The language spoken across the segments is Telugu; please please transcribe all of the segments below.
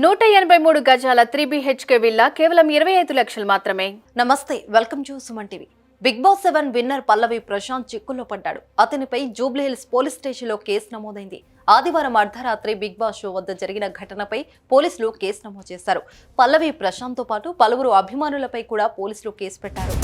183 గజాల 3 BHK విల్లా కేవలం 25 లక్షలు మాత్రమే. నమస్తే, welcome to Suman TV. Bigg Boss 7 winner Pallavi Prashanth చిక్కుల్లో పడ్డాడు. అతనిపై జూబ్లీ హిల్స్ పోలీస్ స్టేషన్లో కేసు నమోదైంది. ఆదివారం అర్ధరాత్రి బిగ్ బాస్ షో వద్ద జరిగిన ఘటనపై పోలీసులు కేసు నమోదు చేశారు. పల్లవి ప్రశాంత్ తో పాటు పలువురు అభిమానులపై కూడా పోలీసులు కేసు పెట్టారు.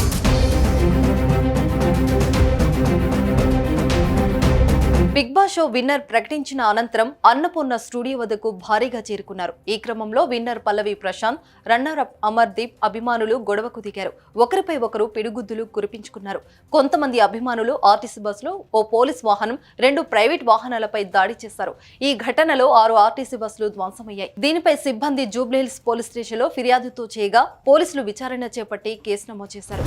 బిగ్ బాస్ షో విన్నర్ ప్రకటించిన అనంతరం అన్నపూర్ణ స్టూడియో వద్దకు భారీగా చేరుకున్నారు. ఈ క్రమంలో winner Pallavi Prashanth, runner up Amardeep అభిమానులు గొడవకు దిగారు. ఒకరిపై ఒకరు పిడుగుద్దులు కురిపించుకున్నారు. కొంతమంది అభిమానులు ఆర్టీసీ బస్సులో, ఓ పోలీస్ వాహనం, 2 ప్రైవేట్ వాహనాలపై దాడి చేశారు. ఈ ఘటనలో 6 ఆర్టీసీ బస్సులు ధ్వంసమయ్యాయి. దీనిపై సిబ్బంది జూబ్లీహిల్స్ పోలీస్ స్టేషన్లో ఫిర్యాదుతో చేయగా పోలీసులు విచారణ చేపట్టి కేసు నమోదు చేశారు.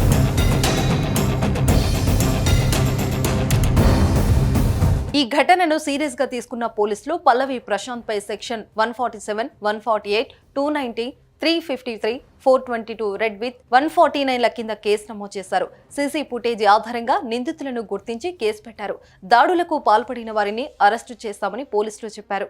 ఈ ఘటనను సీరియస్ గా తీసుకున్న పోలీసులు పల్లవి ప్రశాంత్ పై సెక్షన్ 147, 148, 290, 353, 422 రెడ్ విత్ 149ల కింద కేసు నమోదు చేశారు. సీసీ ఫుటేజీ ఆధారంగా నిందితులను గుర్తించి కేసు పెట్టారు. దాడులకు పాల్పడిన వారిని అరెస్టు చేస్తామని పోలీసులు చెప్పారు.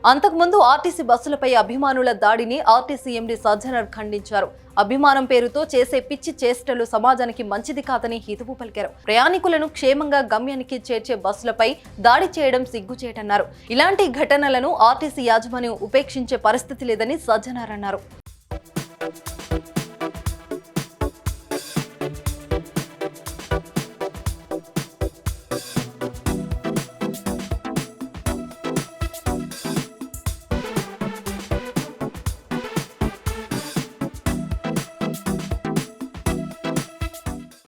అంతకుముందు ఆర్టీసీ బస్సులపై అభిమానుల దాడిని ఆర్టీసీ ఎండీ సజ్జనర్ ఖండించారు. అభిమానం పేరుతో చేసే పిచ్చి చేష్టలు సమాజానికి మంచిది కాదని హితవు పలికారు. ప్రయాణికులను క్షేమంగా గమ్యానికి చేర్చే బస్సులపై దాడి చేయడం సిగ్గుచేటన్నారు. ఇలాంటి ఘటనలను ఆర్టీసీ యాజమాన్యం ఉపేక్షించే పరిస్థితి లేదని సజ్జనర్ అన్నారు.